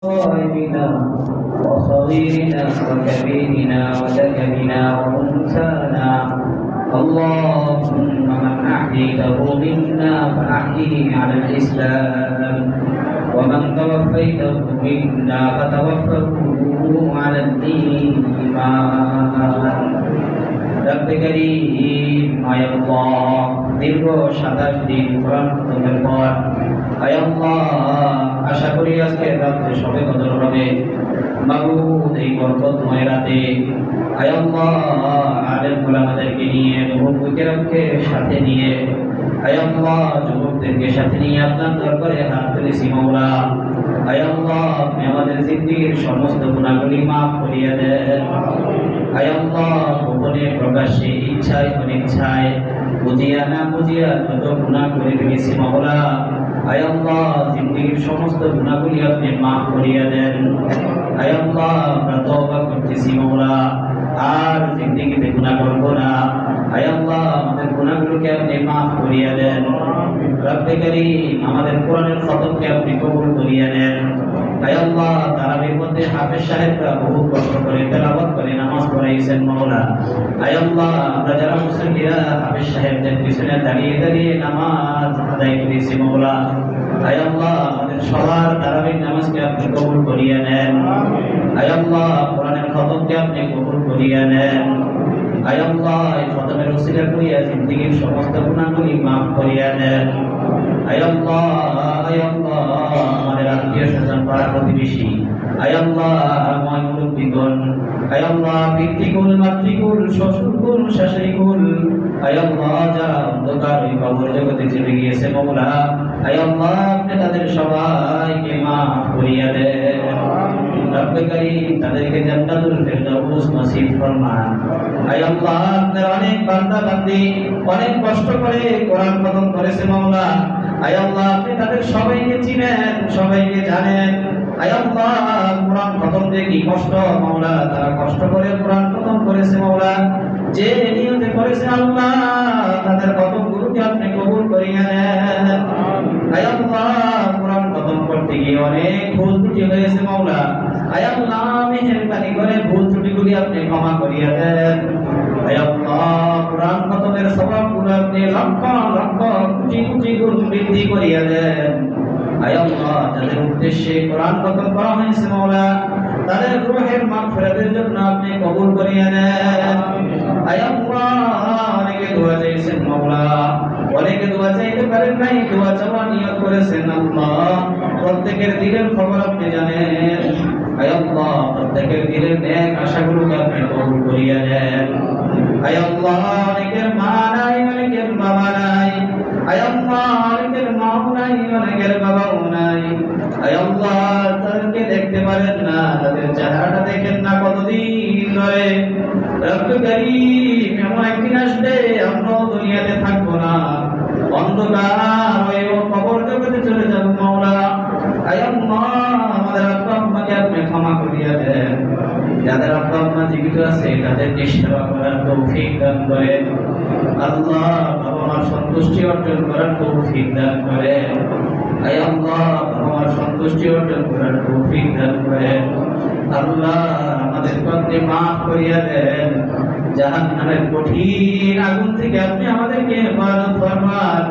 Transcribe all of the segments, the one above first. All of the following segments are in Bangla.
غائبنا وصغيرنا وكبيرنا وذكرنا وأنثانا اللهم من أحييته منا فأحيه على الإسلام ومن توفيته منا فتوفه على الإيمان رب كريم আয় আল্লাহ দীর্ঘ 27 দিন কোরআন খতমের পর আয় আল্লাহ আশা করি আজকে রাতে সবে কদর হবে মাবুদ এই বরকতময় রাতে আয় আল্লাহ আলেম ওলামাদেরকে নিয়ে মুফতিদেরকে সাথে নিয়ে আয় আল্লাহ যুবকদেরকে সাথে নিয়ে আপনার দরবারে হাত তুলেছি মাওলা আয় আল্লাহ আপনি আমাদের জিন্দেগীর সমস্ত গুনাহগুলি মাফ করিয়ে দেন আয় আল্লাহ গোপনে প্রকাশ্যে ইচ্ছায় অনিচ্ছায় বুঝিয়া না বুঝিয়া যত গুনাহ করে ফেলেছি মাওলা আয় আল্লাহ জিন্দেগীর সমস্ত গুনাহগুলি আপনি মাফ করিয়ে দেন আয় আল্লাহ আমরা তওবা করতেছি মাওলা আর জিন্দেগীতে গুনাহ করব না আয় আল্লাহ আমাদের গুনাহগুলোকে আপনি মাফ করিয়ে দেন রব্বে করিম আমাদের কোরআনের খতমকে আপনি কবুল করিয়ে নেন আয় আল্লাহ তারাবির মধ্যে হাফেজ সাহেবরা বহু কষ্ট করে তেলাওয়াত করে নামাজ পড়াইছেন মাওলা আয় আল্লাহ আমরা যারা মুসল্লিরা হাফেজ সাহেবদের পিছনে দাঁড়িয়ে দাঁড়িয়ে নামাজ আদায় করেছি মাওলা আয় আল্লাহ আমাদের সবার তারাবির নামাজকে আপনি কবুল করিয়ে নেন আয় আল্লাহ কোরআনের খতমকে আপনি কবুল করিয়ে নেন আয় আল্লাহ এই খতমের ওসিলা করিয়া জিন্দেগীর সমস্ত গুনাহগুলি মাফ করিয়া দেন আয় আল্লাহ আমাদের আত্মীয় স্বজন পাড়া প্রতিবেশী আয় আল্লাহ আমার মুরব্বিগণ আয় আল্লাহ পিতৃকুল মাতৃকুল শ্বশুরকুল শাশুড়িকুল আয় আল্লাহ যারা অন্ধকার ওই কবর জগতে চলে গিয়েছে মাওলা আয় আল্লাহ আপনি তাদের সবাইকে মাফ করিয়া দেন রব্বে করিম তাদেরকে জান্নাতুল ফেরদাউস নসিব ফরমান আয় আল্লাহ আপনার অনেক বান্দা বান্দি অনেক কষ্ট করে কোরআন খতম করেছে মাওলা আয় আল্লাহ আপনি তাদের সবাইকে চিনেন সবাইকে জানেন আয় আল্লাহ কোরআন খতম দিয়ে কি কষ্ট মাওলা তারা কষ্ট করে কোরআন খতম করেছে মাওলা যে নিয়তে করেছে আল্লাহ তাদের কতগুলোকে আপনি কবুল করিয়া নেন আয় আল্লাহ কোরআন খতম করতে গিয়ে অনেক ভুল ত্রুটি হয়েছে মাওলা আয় আল্লাহ মেহেরবানি করে ভুল ত্রুটিগুলি আপনি ক্ষমা করিয়া দেন আয় আল্লাহ কোরআন খতমের সওয়াবগুলো আপনি লক্ষ লক্ষ কোটি কোটি গুণ বৃদ্ধি করিয়া দেন আয় আল্লাহ যাদের উদ্দেশ্যে কোরআন খতম করা হয়েছে মাওলা তাদের রূহের মাগফিরাতের জন্য আপনি কবুল করিয়া নেন আয় আল্লাহ অনেকে দোয়া চাইছেন মাওলা অনেকে দোয়া চাইতে পারেন নাই দোয়া চাওয়া নিয়ত করেছেন আল্লাহ প্রত্যেকের দিলের খবর আপনি জানেন আয় আল্লাহ প্রত্যেকের দিলের নেক আশাগুলোকে আপনি কবুল করিয়া নেন আয় আল্লাহ অনেকের মা নাই অনেকের বাবা নাই আয় আল্লাহ অনেকের মাও নাই অনেকের বাবাও নাই আয় আল্লাহ তাদেরকে দেখতে পারেন না তাদের চেহারাটা দেখেন না কতদিন ধরে রব্বে করিম এমন একদিন আসবে আমরাও দুনিয়াতে থাকবো না অন্ধকার হয়ে কবর জগতে চলে যাব মাওলা আয় আল্লাহ আমাদের আব্বা আম্মাকে আপনি ক্ষমা করিয়া দেন যাদের আব্বা আম্মা জীবিত আছে তাদেরকে সেবা করার তৌফিক দান করেন আল্লাহ বাবা মার সন্তুষ্টি অর্জন করার তৌফিক দান করেন আয় আল্লাহ বাবা মার সন্তুষ্টি অর্জন করার তৌফিক দান করেন আল্লাহ আমাদের পাপকে মাফ করিয়া দেন জাহান্নামের কঠিন আগুন থেকে আপনি আমাদেরকে হেফাজত ফরমান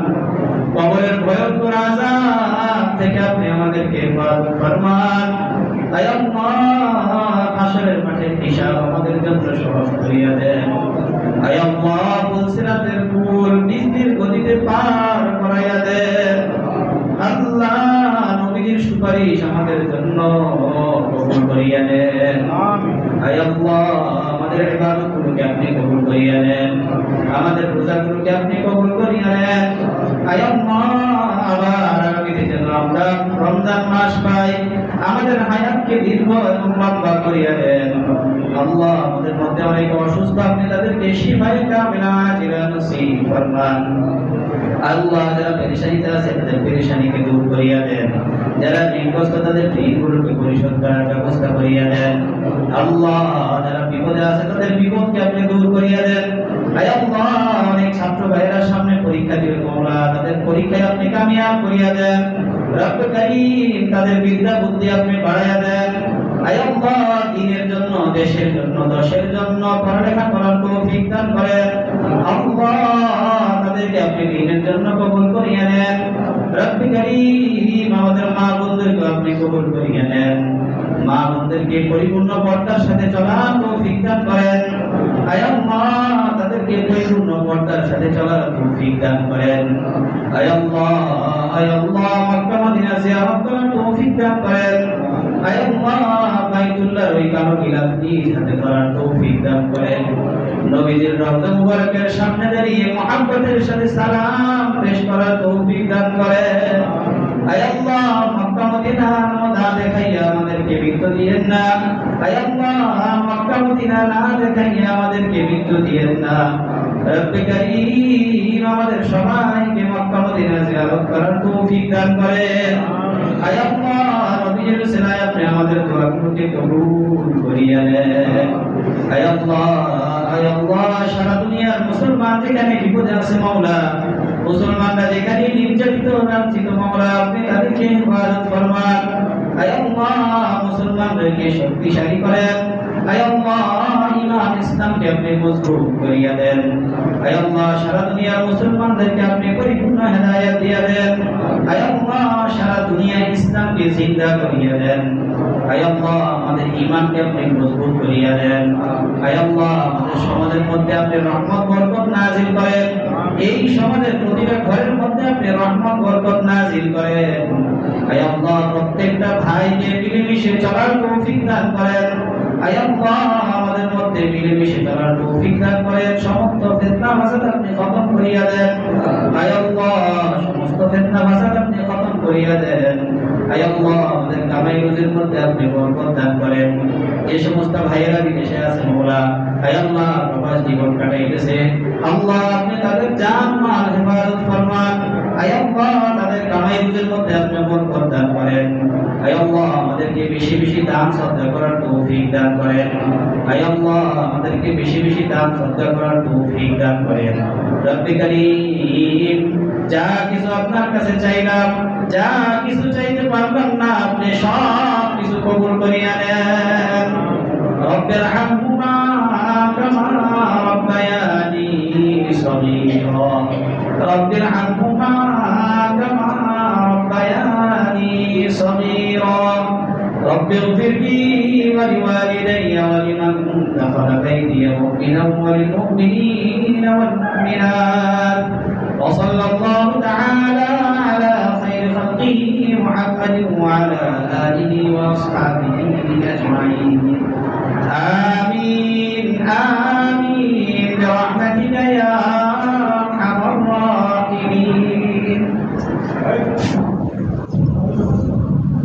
কবরের ভয়ঙ্কর আযাব থেকে আপনি আমাদেরকে হেফাজত ফরমান আয় আল্লাহ হাশরের মাঠে হিসাব আমাদের জন্য সহজ করিয়া দেন আয় আল্লাহ ফুলসিরাতের পুল নিজ গতিতে পার করাইয়া দেন আল্লাহ নবীর সুপারিশ আমাদের জন্য কবুল করিয়া নেন আয় আল্লাহ আমাদের ইবাদতগুলোকে আপনি কবুল করিয়া নেন আমাদের রোজাগুলোকে আপনি কবুল করিয়া নেন আয় আল্লাহ আবার আগামীতে যেন আমরা রমজান মাস পাই আমাদের হায়াতকে দীর্ঘ এবং লম্বা করিয়া দেন আল্লাহ আমাদের মধ্যে অনেক অসুস্থ আপনি তাদেরকে শিফায়ে কামিলা আজিলা নসিব ফরমান আল্লাহ যারা পেরেশানিতে আছে তাদের পেরেশানিকে দূর করিয়া দেন যারা ঋণগ্রস্ত তাদের ঋণগুলোকে পরিশোধ করার ব্যবস্থা করিয়া দেন আল্লাহ যারা বিপদে আছে তাদের বিপদকে আপনি দূর করিয়া দেন আয় আল্লাহ অনেক ছাত্র ভাইয়েরা সামনে পরীক্ষা দিবে মাওলা, তাদের পরীক্ষায় আপনি কামিয়াব করিয়া দেন। রব্বে কারীম, তাদের বিদ্যা বুদ্ধি আপনি বাড়াইয়া দেন। আয় আল্লাহ, দ্বীনের জন্য, দেশের জন্য, দশের জন্য পড়ালেখা করার তৌফিক দান করেন। আল্লাহ, তাদেরকে আপনি দ্বীনের জন্য কবুল করিয়া নেন। রব্বে কারীম, আমাদের মা বোনদেরকে আপনি কবুল করিয়া নেন। মা বোনদেরকে পরিপূর্ণ পর্দার সাথে চলার তৌফিক দান করেন। আয় আল্লাহ, তাদেরকে পরিপূর্ণ পর্দার সাথে চলার তৌফিক দান করেন। আয় আল্লাহ, মক্কা মদিনা জিয়ারত করার তৌফিক দান করেন। আয় আল্লাহ, বাইতুল্লাহর ওই কালো গিলাফটি হাতে ধরার তৌফিক দান করেন। নবীজির রওজা মুবারকের সামনে দাঁড়িয়ে মুহাব্বতের সাথে সালাম পেশ করার তৌফিক দান করেন। আয় আল্লাহ, মক্কা মদিনার মজা দেখাইয়া আমাদেরকে মৃত্যু দিয়েন না। আয় আল্লাহ, মক্কা মদিনা না দেখাইয়া আমাদেরকে মৃত্যু দিয়েন না। রব্বে কারীম, আমাদের সবাইকে মক্কা মদিনা জিয়ারত করার তৌফিক দান করেন। আয় আল্লাহ, নবীজির উসিলায় আপনি আমাদের দোয়াগুলোকে কবুল করিয়া নেন। আয় আল্লাহ, সারা দুনিয়ার মুসলমান যেখানে বিপদে আছে মাওলা, মুসলমানরা যেখানে নির্যাতিত লাঞ্ছিত মাওলা, আপনি তাদেরকে হেফাজত ফরমান। আয় আল্লাহ, মুসলমানদেরকে শক্তিশালী করেন। আয় আল্লাহ, ঈমান ইসলামকে আপনি মজবুত করিয়া দেন। আয় আল্লাহ, সারা দুনিয়ার মুসলমানদেরকে আপনি পরিপূর্ণ হেদায়েত দিয়া দেন। আয় আল্লাহ, সারা দুনিয়া ইসলামকে জিন্দা করিয়া দেন। আয় আল্লাহ, আমাদের ঈমানকে আপনি মজবুত করিয়া দেন। আয় আল্লাহ, আমাদের সমাজের মধ্যে আপনি রহমত বরকত নাযিল করেন। এই সমাজের প্রতিটা ঘরের মধ্যে আপনি রহমত বরকত নাযিল করেন। আয় আল্লাহ, প্রত্যেকটা ভাইকে মিলেমিশে চলার তৌফিক দান করেন। আয় আল্লাহ, আমাদের মধ্যে মিলেমিশে চলার তৌফিক দান করেন। সমস্ত ফিতনা ফাসাদ আপনি খতম করিয়া দেন। আয় আল্লাহ, সমস্ত ফিতনা ফাসাদ আপনি খতম করিয়া দেন। আয় আল্লাহ, আমাদের কামাই রুজির মধ্যে আপনি বরকত দান করেন। যে সমস্ত ভাইয়েরা বিদেশে আছেন মাওলা, আয় আল্লাহ, প্রবাস জীবন কাটাইতেছে, আল্লাহ আপনি তাদের জান মাল হেফাজত ফরমান। আয় আল্লাহ, তাদের কামাই রুজির মধ্যে আপনি বরকত দান করেন। আয় আল্লাহ, আমাদেরকে বেশি বেশি দান সদকা করার তৌফিক দান করেন। আয় আল্লাহ, আমাদেরকে বেশি বেশি দান সদকা করার তৌফিক দান করেন। রব্বে কারীম, যা কিছু আপনার কাছে চাইলাম, যা কিছু চাইতে পারলাম না, আপনি সব কিছু কবুল করিয়া নেন। রব্বির হামহুমা কামা রাব্বায়ানি সগীরা। রব্বির হামহুমা কামা রাব্বায়ানি সগীরা। رب اغفر لي ولوالدي ولمن دخل بيتي مؤمنا وللمؤمنين والمؤمنات. وصلى الله تعالى على خير خلقه محمد وعلى آله وأصحابه أجمعين. آمين آمين برحمتك يا أرحم الراحمين.